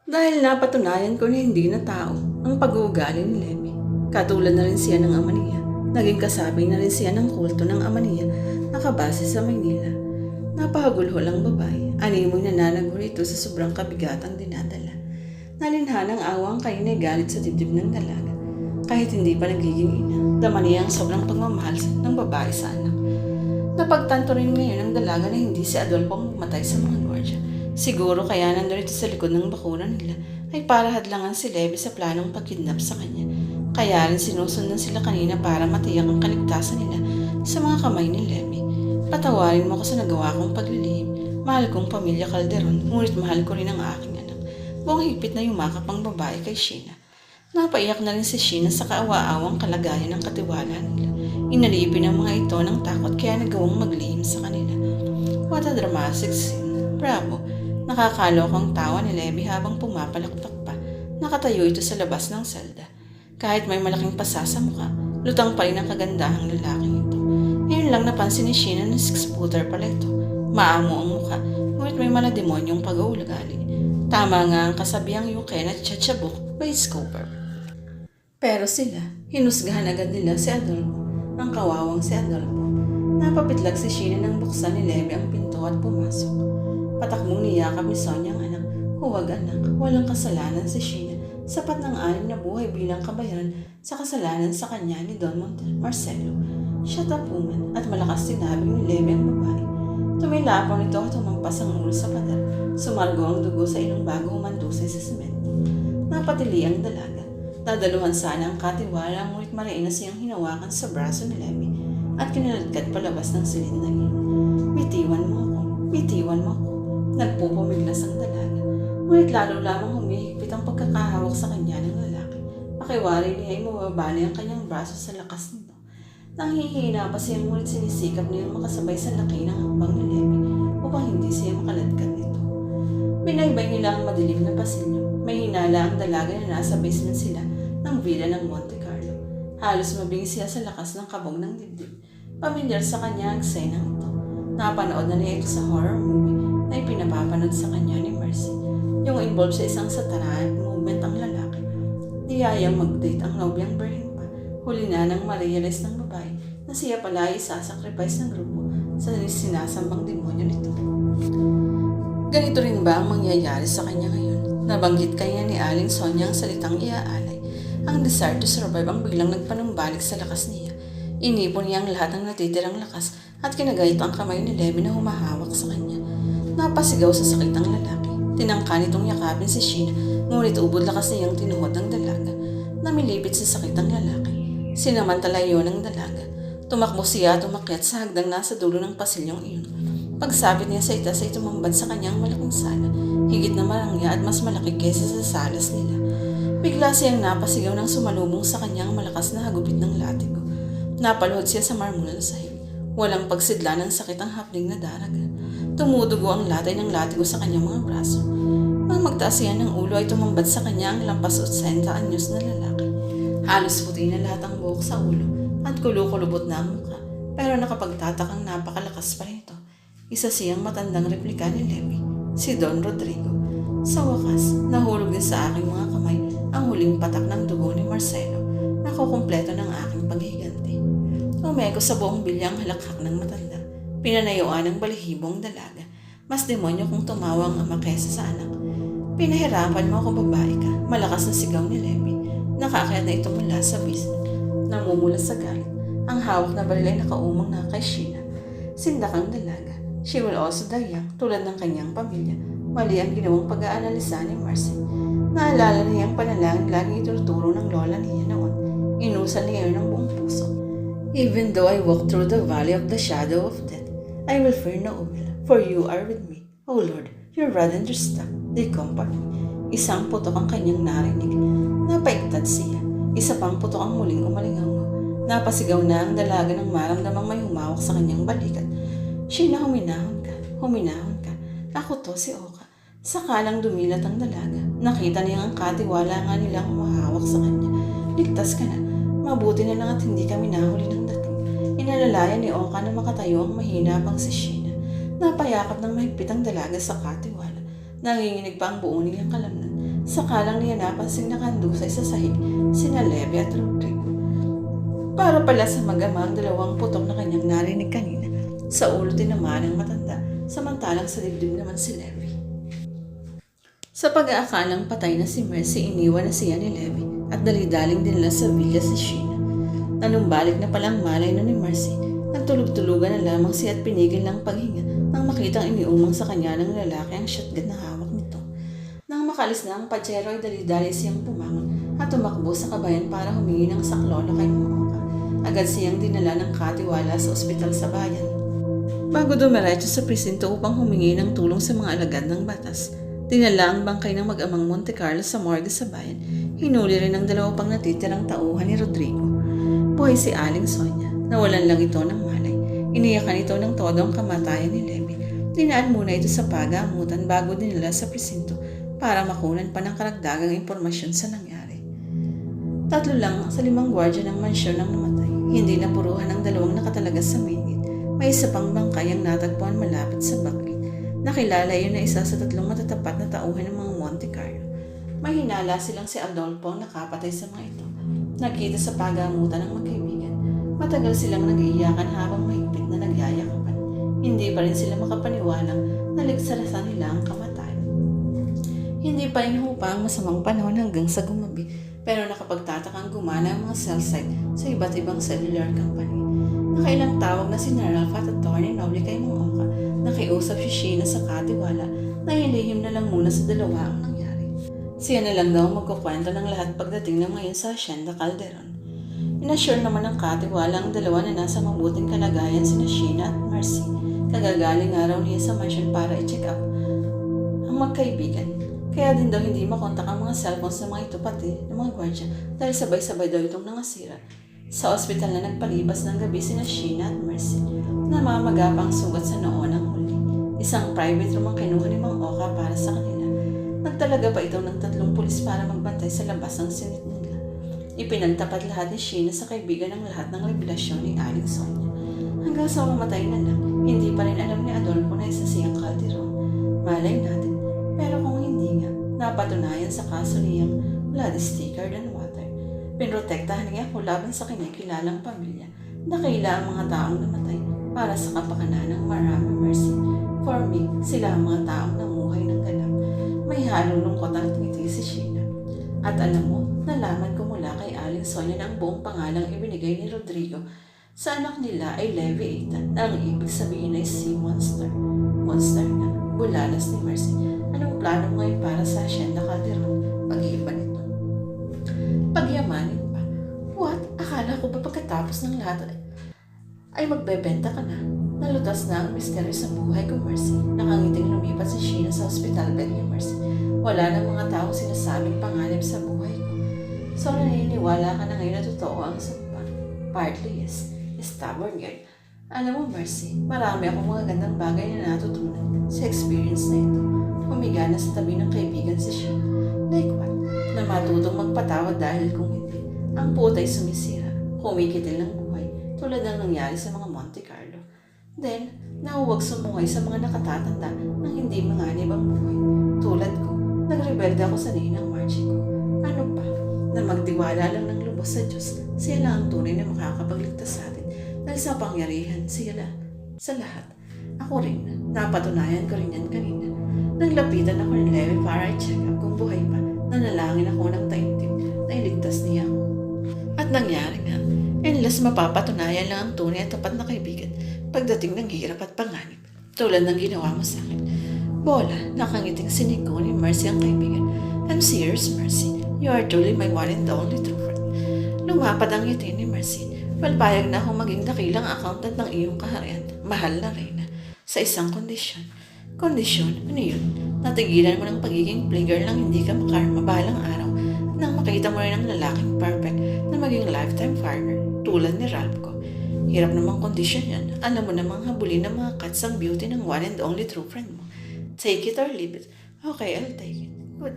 Dahil napatunayan ko na hindi na tao ang pag-uugali ni Lemmy. Katulad na rin siya ng ama niya. Naging kasabi na rin siya ng kulto ng ama niya nakabase sa Maynila. Napahagulhol ang babae. Animoy nananagulo ito sa sobrang kabigatang dinadala. Nalinhanang awa ang kainay galit sa dibdib ng dalaga. Kahit hindi pa nagiging ina, dama niya ang sobrang pagmamahal ng babae sa anak. Napagtanto rin ngayon ng dalaga na hindi si Adolfo ang pumatay sa mga gwardiya. Siguro kaya nandun ito sa likod ng bakuran nila ay para hadlangan si Levi sa planong pagkidnap sa kanya. Kaya rin sinusundan sila kanina para matiyak ang kaligtasan nila sa mga kamay ni Levi. Patawarin mo ako sa nagawa kong paglilihim. Mahal kong pamilya Calderon, ngunit mahal ko rin ang aking anak. Buong higpit na yumakap ang babae kay Sheena. Napaiyak na rin si Sheena sa kaawa-awang kalagayan ng katiwala nila. Inalipin ang mga ito ng takot kaya nagawang maglihim sa kanila. What a dramatic scene. Bravo. Nakakalokang tawa ni Levi habang pumapalakpak pa. Nakatayo ito sa labas ng selda. Kahit may malaking pasa sa mukha, lutang pa rin ang kagandahang lalaking ito. Ngayon lang napansin ni Sheena na 6-footer pala ito. Maamo ang mukha, ngunit may malademonyong pag-uulagali. Tama nga ang kasabihang you cannot judge a book by its cover. Pero sila, hinusgahan agad nila si Adolfo, ang kawawang si Adolfo. Napapitlag si Sheena nang buksan ni Levi ang pinto at pumasok. Patakbong niyakap ni Sonia ang anak. Huwag anak, walang kasalanan si Sheena. Sapat ng 6 na buhay bilang kabayaran sa kasalanan sa kanya ni Don Marcelo. Shut up woman, at malakas sinabi ni Levi ang babae. Tumilapaw nito at tumampas ang ulo sa pader. Sumargo ang dugo sa ilong bago humandusay sa semento. Napatili ang dalaga. Dadaluhan sana ang katiwala ngunit mariin na siyang hinawakan sa braso ni Levi at kinaladkad palabas ng silid na ilong. Bitiwan mo ako, bitiwan mo ako. Nagpupumiglas ang dalaga. Ngunit lalo lamang humihigpit ang pagkakahawak sa kanya ng lalaki. Pakiwari niya ay mababali ang kanyang braso sa lakas nito. Nanghihina pa siya ngunit sinisikap niyang makasabay sa laki ng hakbang ni Levi upang hindi siya makaladkad nito. Binaybay nila ang madilim na pasilyo. May hinala ang dalaga na nasa basement sila ng villa ng Monte Carlo. Halos mabing siya sa lakas ng kabog ng dibdib. Pamilyar sa kanya ang ksenang ito. Napanood na niya ito sa horror movie na ipinapapanood sa kanya ni Mercy. Yung involved sa isang satanic movement ang lalaki. Niyayang mag-date ang nobyang Berlin pa. Huli na nang ma-realize ng babae na siya pala ay isasacrifice ng grupo sa sinasambang demonyo nito. Ganito rin ba ang mangyayari sa kanya ngayon? Nabanggit kanya ni Aling Sonia ang salitang iaalay. Ang desire to survive ang biglang nagpanumbalik sa lakas niya. Inipon niya ang lahat ng natitirang lakas at kinagayat ang kamay ni Levi na humahawak sa kanya. Napasigaw sa sakit ang lalaki. Tinangka nitong yakapin si Sheena, ngunit ubod lakas niyang tinuhod ng dalaga. Namilipit sa sakit ang lalaki. Sinamantala yun ng dalaga. Tumakbo siya at umakyat sa hagdang nasa dulo ng pasilyong iyon. Pagsapit niya sa itas ay tumambad sa kanyang malaking sala. Higit na marangya at mas malaki kaysa sa salas nila. Bigla siyang napasigaw ng sumalubong sa kanyang malakas na hagupit ng latigo. Napaluhod siya sa marmol na sahig. Walang pagsidla ng sakit ang hapling na daraga. Tumudugo ang latay ng latigo sa kanyang mga braso. Nang magtaas siya ng ulo ay tumambad sa kanya ang lampas 80 anyos na lalaki. Halos puti na lahat ang buhok sa ulo at kulukulubot na ang mukha. Pero nakapagtatakang napakalakas pa rin ito. Isa siyang matandang replika ni Levi, si Don Rodrigo. Sa wakas, nahulog din sa aking mga kamay ang huling patak ng dugo ni Marcelo. Nakukumpleto ng aking paghiganti. Umeko sa buong bilyang halakhak ng matanda. Pinanayuan ng balihibong dalaga. Mas demonyo kung tumawa ang ama kesa sa anak. Pinahirapan mo ako babae ka. Malakas na sigaw ni Levi. Nakaakyat na ito mula sa basement. Namumula sa galit. Ang hawak na baril ay nakaumang na kay Sheena. Sindakang dalaga. She will also die young, tulad ng kanyang pamilya. Mali ang ginawang pag-aanalisa ni Marcy. Naalala niya ang panalangin laging iturturo ng lola niya noon. Inusal niya yun ng buong puso. Even though I walk through the valley of the shadow of death, I will fear no evil, for you are with me. O Lord, your rod and your staff, they comfort me. Isang putok ang kanyang narinig. Napaiktad siya. Isa pang putok ang muling umalingaw. Napasigaw na ang dalaga ng maramdamang may humawak sa kanyang balikat. Sheena, huminahon ka. Huminahon ka. Ako to si Oka. Sakalang dumilat ang dalaga. Nakita niya ang katiwala nga nilang humahawak sa kanya. Ligtas ka na. Mabuti na lang at hindi kami nahuli ng dating. Inalalayan ni Oka na makatayo ang mahina pang si Sheena. Napayakap ng mahigpit ang dalaga sa katiwala. Nanginginig pa ang buo niyang kalamnan. Sakalang niya napansing nakandusay sa sahig sina Levy at Rodrigo. Para pala sa mag-ama ang dalawang putok na kanyang narinig kanina. Sa ulo tinamaan ng matanda, samantalang sa dibdib naman si Levy. Sa pag-aakalang patay na si Mercy, iniwan na siya ni Levy at dali-daling dinala sa villa si Sheena. Nanumbalik na palang malay na ni Mercy. Nagtulog-tulugan na lamang siya at pinigil ng paghinga nang makitang iniumang sa kanya ng lalaki ang shotgun na hawak nito. Nang makalis na ang patsero ay dali-dali siyang pumangon at tumakbo sa kabayan para humingi ng saklolo kay Momoka. Agad siyang dinala ng katiwala sa ospital sa bayan. Bago dumiretso sa presinto upang humingi ng tulong sa mga alagad ng batas, dinala ang bangkay ng mag-amang Monte Carlo sa morgue sa bayan. Hinuli rin ang dalawa pang natitirang tauhan ni Rodrigo. Buhay si Aling Sonia. Nawalan lang ito ng malay. Iniyakan ito ng todo ang kamatayan ni Levy. Dinaan muna ito sa pagamutan bago dinala sa presinto para makunan pa ng karagdagang impormasyon sa nangyari. 3 lang sa 5 gwardya ng mansyon ang namatay. Hindi napuruhan ang 2 nakatalaga sa main gate. May isa pang bangkay ang natagpuan malapit sa backgate. Nakilala yun na isa sa 3 matatapat na tauhan ng mga Monte Carlo. May hinala silang si Adolfo ang nakapatay sa mga ito. Nakita sa pagamutan ng magkaibigan. Matagal silang nag-iiyakan habang mahigpit na nagyayakapan. Hindi pa rin sila makapaniwalang naligsarasan nila ang kamatayan. Hindi pa rin hupa ang masamang panahon hanggang sa gumabi, pero nakapagtatakang gumana ang mga cell site sa iba't ibang cellular company. Nakailang tawag na si Ralph at Atty. Noble kay Momoka. Nakiusap si Sheena sa katiwala na hilihim na lang muna sa dalawa ang nangyari. Siya na lang daw magkukwento ng lahat pagdating ng ngayon sa Hacienda Calderon. Inassure naman ng katiwala ang dalawa na nasa mabuting kalagayan sina Sheena at Mercy. Kagagaling nga raw niya sa mansion para i-check up ang magkaibigan. Kaya din daw hindi makontak ang mga cellphones ng mga ito pati ng mga gwardya dahil sabay-sabay daw itong nangasira. Sa ospital na nagpalibas ng gabi sina Sheena at Mercy. Namamagapang sugat sa noo ng huli. Isang private room ang kinuha ni Mang Oka para sa kanila. Nagtalaga pa ito ng 3 pulis para magbantay sa labas ng sinit nila. Ipinagtapat lahat ni Sheena sa kaibigan ng lahat ng revelasyon ni Aling Sonia. Hanggang sa mamatay na lang, hindi pa rin alam ni Adolfo na isa siyang Calderon. Malay natin, pero kung hindi nga, napatunayan sa kaso niyang blood is thicker than water. Pinrotektahan niya ako laban sa kinikilalang pamilya. Nakila ang mga taong namatay para sa kapakanan ng marami Mercy. For me, sila ang mga taong namuhay ng ganap. May halong lungkot ang ngiti si Sheena. At alam mo, nalaman ko mula kay Aling Sonia na ang buong pangalang ibinigay ni Rodrigo sa anak nila ay Levy Ethan na ang ibig sabihin ay Sea Monster. Monster nga, bulalas ni Mercy. Anong plano ngayon para sa Hacienda Calderon? Pag-iiba nito. Pagyamanin pa. What? Akala ko ba pagkatapos ng lahat ay magbebenta ka na? Nalutas na ang misteryo sa buhay ko, Mercy. Nakangiting lumipat si Sheena sa hospital bed ni Mercy. Wala ng mga taong sinasabing panganib sa buhay ko. So naniniwala ka na ngayon na totoo ang sumpa? Partly yes. Stubborn girl. Alam mo, Mercy, marami akong mga gandang bagay na natutunan sa experience na ito. Humiga na sa tabi ng kaibigan si Sheena. Like what? Na matutong magpatawad dahil kung hindi, ang putay sumisira, kumikitil ng buhay, tulad ng nangyari sa mga Monte Carlo. Then, nahuwag sumungay sa mga nakatatanda ng hindi manganib ang buhay. Tulad ko, nagrebelde ako sa ninang Margie ko. Ano pa? Na magtiwala lang ng lubos sa Diyos, siya lang ang tunay na makakapagligtas sa atin. Dahil sa pangyarihan, siya lang. Sa lahat. Ako rin, napatunayan ko rin yan kanina. Naglapitan ako ng Levy para i-check up kung buhay pa. Nanalangin ako ng taimtim na iligtas niya ako. At nangyari nga, unless mapapatunayan lang ang tunay at tapat na kaibigan pagdating ng hirap at panganib, tulad ng ginawa mo sa akin. Bola, nakangiting siniko ni Mercy ang kaibigan. I'm serious, Mercy. You are truly my one and only true friend. Lumapad ang ngiti ni Mercy. Palpayag na akong maging dakilang accountant ng iyong kaharian, mahal na Reyna, sa isang kondisyon. Kondisyon? Ano yun? Natigilan mo ng pagiging playgirl nang hindi ka makarma balang araw at nang makita mo rin ang lalaking perfect na maging lifetime partner tulad ni Ralph ko. Hirap namang kondisyon yan. Alam mo namang habulin ng mga cats ang beauty ng one and only true friend mo. Take it or leave it. Okay, I'll take it. Good.